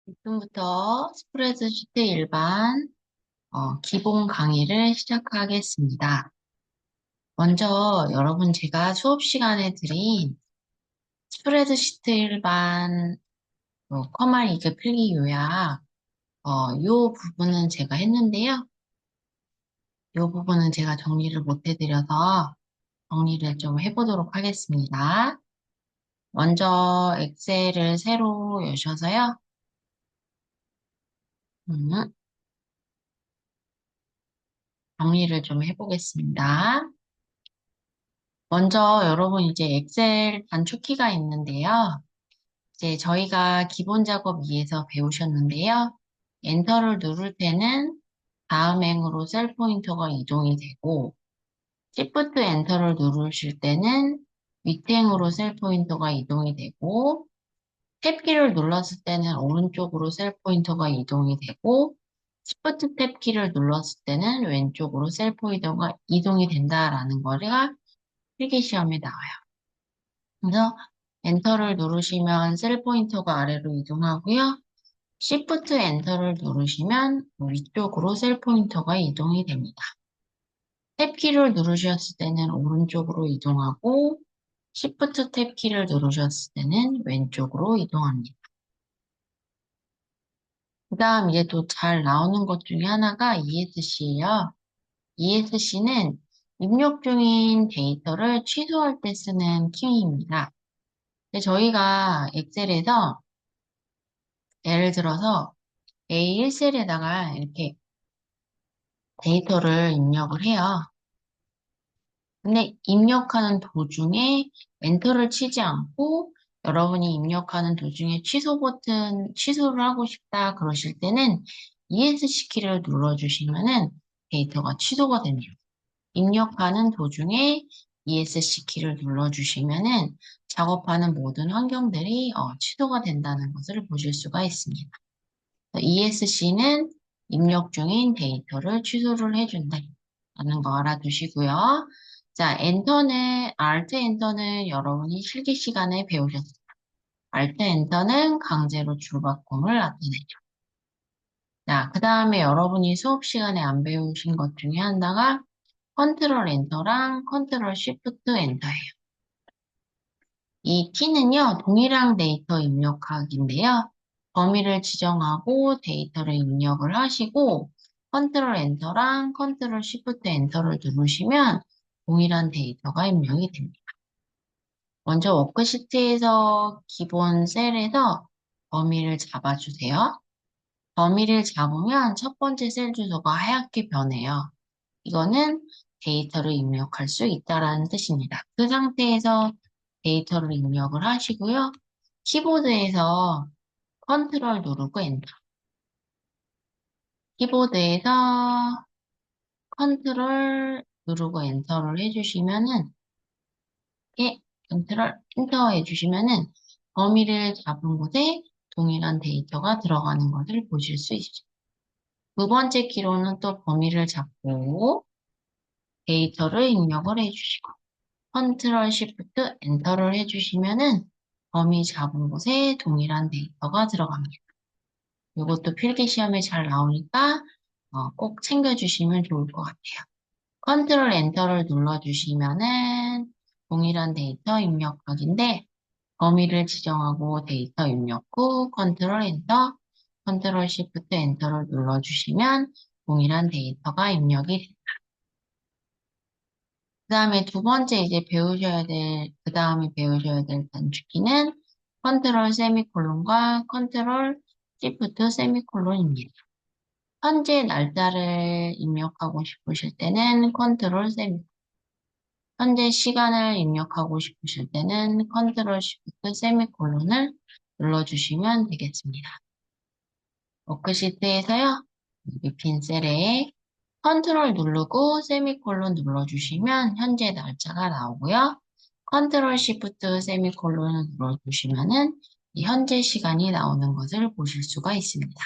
지금부터 스프레드시트 일반 기본 강의를 시작하겠습니다. 먼저 여러분 제가 수업 시간에 드린 스프레드시트 일반 컴마 리그 필기 요약 요 부분은 제가 했는데요. 요 부분은 제가 정리를 못 해드려서 정리를 좀 해보도록 하겠습니다. 먼저 엑셀을 새로 여셔서요. 음, 정리를 좀 해보겠습니다. 먼저 여러분 이제 엑셀 단축키가 있는데요. 이제 저희가 기본 작업 2에서 배우셨는데요. 엔터를 누를 때는 다음 행으로 셀 포인터가 이동이 되고, Shift 엔터를 누르실 때는 윗행으로 셀 포인터가 이동이 되고, 탭키를 눌렀을 때는 오른쪽으로 셀 포인터가 이동이 되고, Shift 탭키를 눌렀을 때는 왼쪽으로 셀 포인터가 이동이 된다라는 거가 필기시험에 나와요. 그래서 엔터를 누르시면 셀 포인터가 아래로 이동하고요. Shift 엔터를 누르시면 위쪽으로 셀 포인터가 이동이 됩니다. 탭키를 누르셨을 때는 오른쪽으로 이동하고 Shift 탭키를 누르셨을 때는 왼쪽으로 이동합니다. 그 다음 이제 또 잘 나오는 것 중에 하나가 ESC예요. ESC는 입력 중인 데이터를 취소할 때 쓰는 키입니다. 근데 저희가 엑셀에서 예를 들어서 A1셀에다가 이렇게 데이터를 입력을 해요. 근데 입력하는 도중에 엔터를 치지 않고 여러분이 입력하는 도중에 취소 버튼, 취소를 하고 싶다 그러실 때는 ESC 키를 눌러주시면은 데이터가 취소가 됩니다. 입력하는 도중에 ESC 키를 눌러주시면은 작업하는 모든 환경들이 취소가 된다는 것을 보실 수가 있습니다. ESC는 입력 중인 데이터를 취소를 해준다라는 거 알아두시고요. 자, 엔터는, Alt 엔터는 여러분이 실기 시간에 배우셨어요. Alt 엔터는 강제로 줄바꿈을 나타내죠. 자, 그 다음에 여러분이 수업 시간에 안 배우신 것 중에 하나가 컨트롤 엔터랑 컨트롤 쉬프트 엔터예요. 이 키는요, 동일한 데이터 입력하기인데요. 범위를 지정하고 데이터를 입력을 하시고 컨트롤 엔터랑 컨트롤 쉬프트 엔터를 누르시면 동일한 데이터가 입력이 됩니다. 먼저 워크시트에서 기본 셀에서 범위를 잡아주세요. 범위를 잡으면 첫 번째 셀 주소가 하얗게 변해요. 이거는 데이터를 입력할 수 있다라는 뜻입니다. 그 상태에서 데이터를 입력을 하시고요. 키보드에서 컨트롤 누르고 엔터. 키보드에서 컨트롤 누르고 엔터를 해주시면은, 예, 컨트롤 엔터 해주시면은 범위를 잡은 곳에 동일한 데이터가 들어가는 것을 보실 수 있어요. 두 번째 키로는 또 범위를 잡고 데이터를 입력을 해주시고 컨트롤 쉬프트 엔터를 해주시면은 범위 잡은 곳에 동일한 데이터가 들어갑니다. 이것도 필기 시험에 잘 나오니까 꼭 챙겨주시면 좋을 것 같아요. 컨트롤 엔터를 눌러주시면은 동일한 데이터 입력하기인데 범위를 지정하고 데이터 입력 후 컨트롤 엔터, 컨트롤 쉬프트 엔터를 눌러주시면 동일한 데이터가 입력이 됩니다. 그 다음에 두 번째 이제 그 다음에 배우셔야 될 단축키는 컨트롤 세미콜론과 컨트롤 시프트 세미콜론입니다. 현재 날짜를 입력하고 싶으실 때는 컨트롤 세미콜론, 현재 시간을 입력하고 싶으실 때는 컨트롤 시프트 세미콜론을 눌러주시면 되겠습니다. 워크시트에서요, 여기 빈 셀에 컨트롤 누르고 세미콜론 눌러주시면 현재 날짜가 나오고요. 컨트롤 시프트 세미콜론을 눌러주시면은 이 현재 시간이 나오는 것을 보실 수가 있습니다.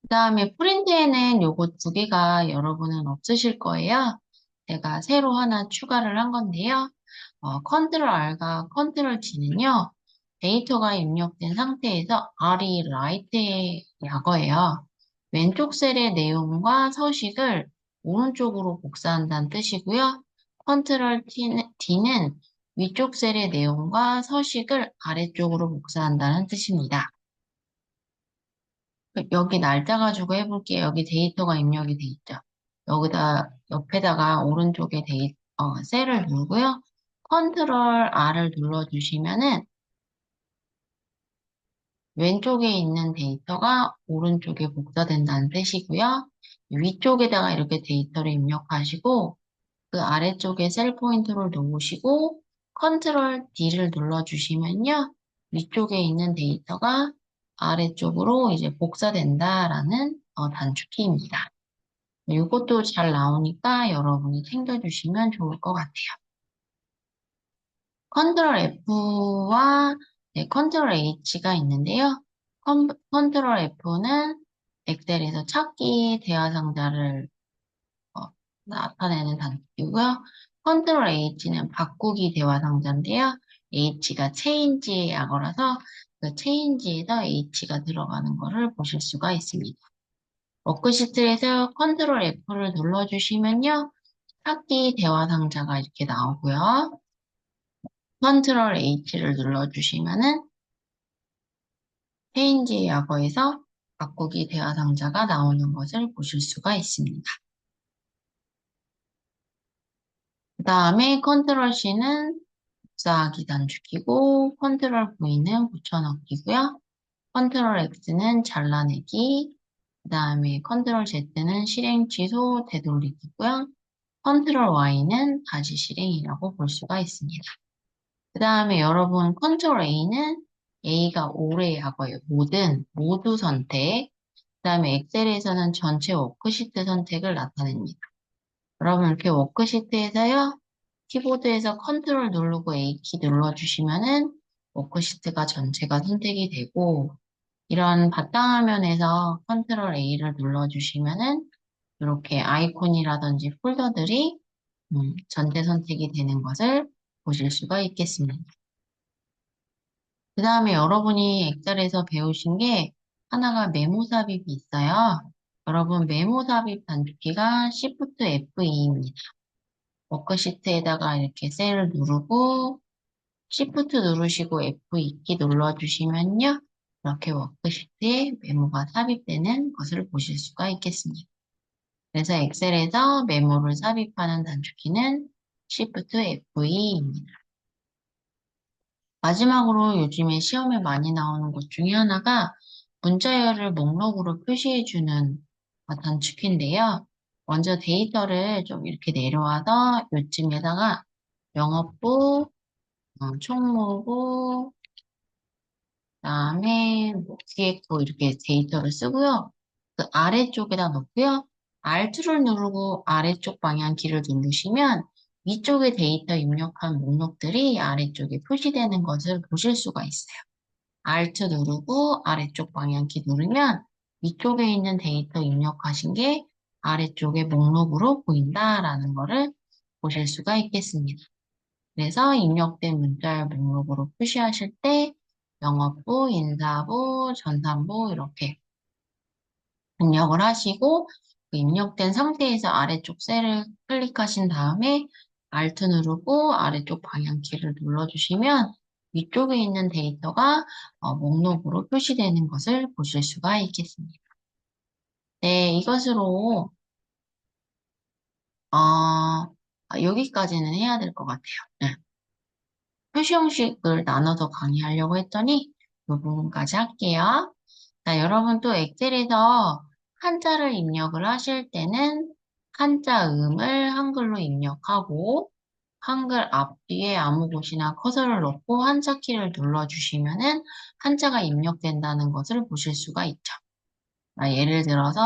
그 다음에 프린트에는 요거 두 개가 여러분은 없으실 거예요. 제가 새로 하나 추가를 한 건데요. 컨트롤 R과 컨트롤 G는요. 데이터가 입력된 상태에서 R이 right의 약어예요. 왼쪽 셀의 내용과 서식을 오른쪽으로 복사한다는 뜻이고요. 컨트롤 D는 위쪽 셀의 내용과 서식을 아래쪽으로 복사한다는 뜻입니다. 여기 날짜 가지고 해볼게요. 여기 데이터가 입력이 돼 있죠. 여기다 옆에다가 오른쪽에 셀을 누르고요. 컨트롤 R을 눌러주시면은 왼쪽에 있는 데이터가 오른쪽에 복사된다는 뜻이고요. 위쪽에다가 이렇게 데이터를 입력하시고 그 아래쪽에 셀 포인터를 놓으시고 컨트롤 D를 눌러주시면요. 위쪽에 있는 데이터가 아래쪽으로 이제 복사된다라는 단축키입니다. 이것도 잘 나오니까 여러분이 챙겨주시면 좋을 것 같아요. 컨트롤 F와 컨트롤 H가 있는데요. 컨트롤 F는 엑셀에서 찾기 대화 상자를 나타내는 단축이고요. 컨트롤 H는 바꾸기 대화 상자인데요. H가 체인지의 약어라서 그 체인지에서 H가 들어가는 것을 보실 수가 있습니다. 워크시트에서 컨트롤 F를 눌러주시면요. 찾기 대화 상자가 이렇게 나오고요. 컨트롤 H를 눌러주시면은 체인지 약어에서 바꾸기 대화 상자가 나오는 것을 보실 수가 있습니다. 그 다음에 컨트롤 C는 복사하기 단축키고 컨트롤 V는 붙여넣기고요. 컨트롤 X는 잘라내기, 그 다음에 컨트롤 Z는 실행 취소 되돌리기고요. 컨트롤 Y는 다시 실행이라고 볼 수가 있습니다. 그 다음에 여러분 컨트롤 A는 A가 올해 약어예요. 모두 선택. 그 다음에 엑셀에서는 전체 워크시트 선택을 나타냅니다. 여러분 이렇게 워크시트에서요. 키보드에서 컨트롤 누르고 A키 눌러주시면은 워크시트가 전체가 선택이 되고 이런 바탕화면에서 컨트롤 A를 눌러주시면은 이렇게 아이콘이라든지 폴더들이 전체 선택이 되는 것을 보실 수가 있겠습니다. 그 다음에 여러분이 엑셀에서 배우신 게 하나가 메모 삽입이 있어요. 여러분 메모 삽입 단축키가 Shift F2입니다. 워크시트에다가 이렇게 셀을 누르고 Shift 누르시고 F2키 눌러주시면요. 이렇게 워크시트에 메모가 삽입되는 것을 보실 수가 있겠습니다. 그래서 엑셀에서 메모를 삽입하는 단축키는 Shift F2입니다. 마지막으로 요즘에 시험에 많이 나오는 것 중에 하나가 문자열을 목록으로 표시해주는 단축키인데요. 먼저 데이터를 좀 이렇게 내려와서 요쯤에다가 영업부, 총무부, 그다음에 뭐 기획부 이렇게 데이터를 쓰고요. 그 아래쪽에다 놓고요. Alt를 누르고 아래쪽 방향키를 누르시면 위쪽에 데이터 입력한 목록들이 아래쪽에 표시되는 것을 보실 수가 있어요. Alt 누르고 아래쪽 방향키 누르면 위쪽에 있는 데이터 입력하신 게 아래쪽에 목록으로 보인다라는 것을 보실 수가 있겠습니다. 그래서 입력된 문자열 목록으로 표시하실 때 영업부, 인사부, 전산부 이렇게 입력을 하시고 그 입력된 상태에서 아래쪽 셀을 클릭하신 다음에 Alt 누르고 아래쪽 방향키를 눌러주시면 위쪽에 있는 데이터가 목록으로 표시되는 것을 보실 수가 있겠습니다. 네, 이것으로 여기까지는 해야 될 것 같아요. 네. 표시 형식을 나눠서 강의하려고 했더니 이 부분까지 할게요. 자, 여러분 또 엑셀에서 한자를 입력을 하실 때는 한자 음을 한글로 입력하고 한글 앞뒤에 아무 곳이나 커서를 놓고 한자 키를 눌러주시면은 한자가 입력된다는 것을 보실 수가 있죠. 예를 들어서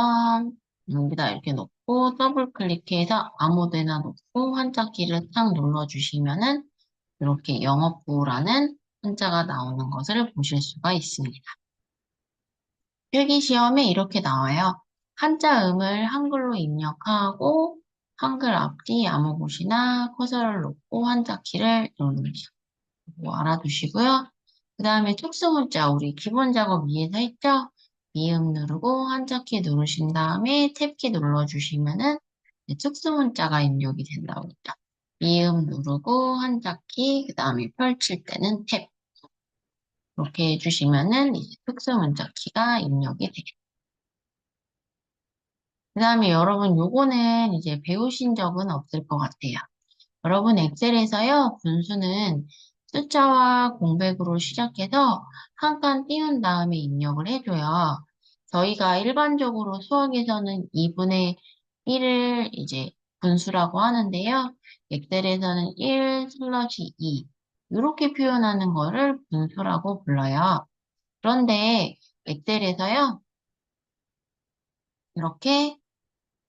여기다 이렇게 놓고 더블 클릭해서 아무 데나 놓고 한자 키를 딱 눌러주시면은 이렇게 영업부라는 한자가 나오는 것을 보실 수가 있습니다. 필기시험에 이렇게 나와요. 한자 음을 한글로 입력하고 한글 앞뒤 아무 곳이나 커서를 놓고 한자 키를 누르시고 알아두시고요. 그 다음에 특수문자, 우리 기본 작업 위에서 했죠? 미음 누르고 한자키 누르신 다음에 탭키 눌러주시면은 이제 특수문자가 입력이 된다고 했죠. 미음 누르고 한자키, 그 다음에 펼칠 때는 탭. 이렇게 해주시면은 이제 특수문자 키가 입력이 되겠죠. 그 다음에 여러분 요거는 이제 배우신 적은 없을 것 같아요. 여러분 엑셀에서요, 분수는 숫자와 공백으로 시작해서 한 칸 띄운 다음에 입력을 해줘요. 저희가 일반적으로 수학에서는 2분의 1을 이제 분수라고 하는데요. 엑셀에서는 1 슬러시 2 이렇게 표현하는 거를 분수라고 불러요. 그런데 엑셀에서요, 이렇게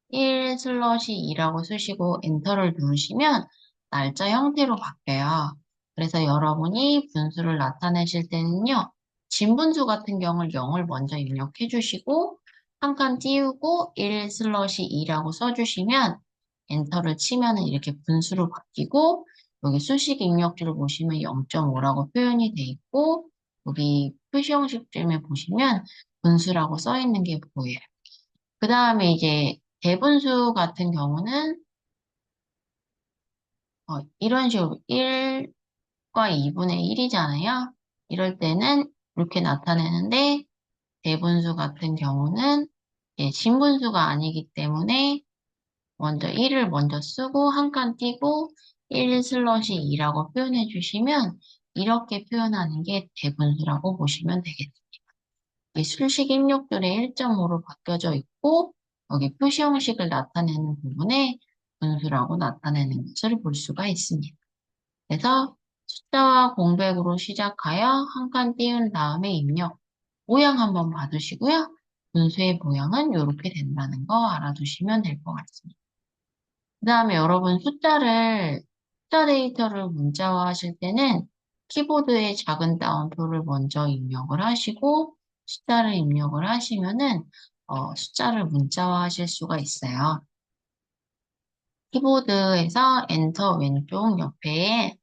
1 슬러시 2라고 쓰시고 엔터를 누르시면 날짜 형태로 바뀌어요. 그래서 여러분이 분수를 나타내실 때는요, 진분수 같은 경우는 0을 먼저 입력해 주시고 한 칸 띄우고 1 슬러시 2라고 써주시면 엔터를 치면은 이렇게 분수로 바뀌고 여기 수식 입력지를 보시면 0.5라고 표현이 돼 있고 여기 표시 형식쯤에 보시면 분수라고 써 있는 게 보여요. 그 다음에 이제 대분수 같은 경우는 이런 식으로 1과 2분의 1이잖아요. 이럴 때는 이렇게 나타내는데 대분수 같은 경우는 진분수가 아니기 때문에 먼저 1을 먼저 쓰고 한 칸 띄고 1 슬러시 2라고 표현해 주시면 이렇게 표현하는 게 대분수라고 보시면 되겠습니다. 이 수식 입력들의 1.5로 바뀌어져 있고 여기 표시 형식을 나타내는 부분에 분수라고 나타내는 것을 볼 수가 있습니다. 그래서 숫자와 공백으로 시작하여 한 칸 띄운 다음에 입력, 모양 한번 봐두시고요. 분수의 모양은 이렇게 된다는 거 알아두시면 될 것 같습니다. 그 다음에 여러분 숫자 데이터를 문자화 하실 때는 키보드에 작은 따옴표를 먼저 입력을 하시고 숫자를 입력을 하시면은 숫자를 문자화 하실 수가 있어요. 키보드에서 엔터 왼쪽 옆에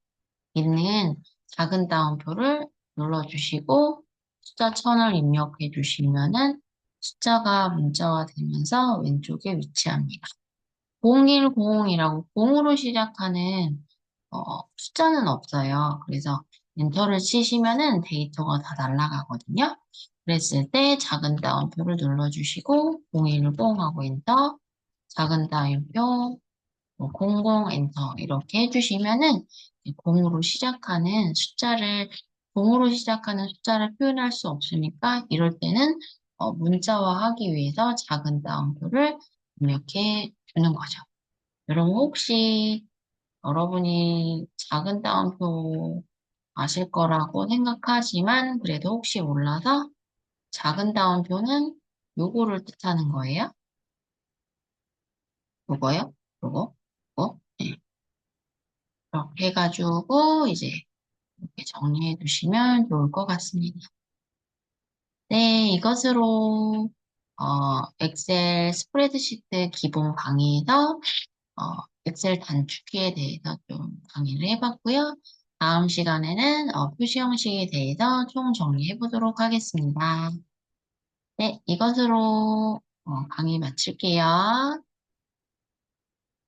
있는 작은 따옴표를 눌러주시고 숫자 1000을 입력해 주시면은 숫자가 문자화 되면서 왼쪽에 위치합니다. 0100이라고 0으로 시작하는 숫자는 없어요. 그래서 엔터를 치시면은 데이터가 다 날아가거든요. 그랬을 때 작은 따옴표를 눌러주시고 010하고 엔터, 작은 따옴표, 00 엔터 이렇게 해주시면은 0으로 시작하는 숫자를 0으로 시작하는 숫자를 표현할 수 없으니까 이럴 때는 문자화하기 위해서 작은 따옴표를 입력해 주는 거죠. 여러분 혹시 여러분이 작은 따옴표 아실 거라고 생각하지만 그래도 혹시 몰라서 작은 따옴표는 요거를 뜻하는 거예요. 요거요? 요거? 요거? 네. 이렇게 해가지고 이제 이렇게 정리해 두시면 좋을 것 같습니다. 네, 이것으로 엑셀 스프레드시트 기본 강의에서 어, 엑셀 단축키에 대해서 좀 강의를 해봤고요. 다음 시간에는 표시 형식에 대해서 총 정리해 보도록 하겠습니다. 네, 이것으로 강의 마칠게요.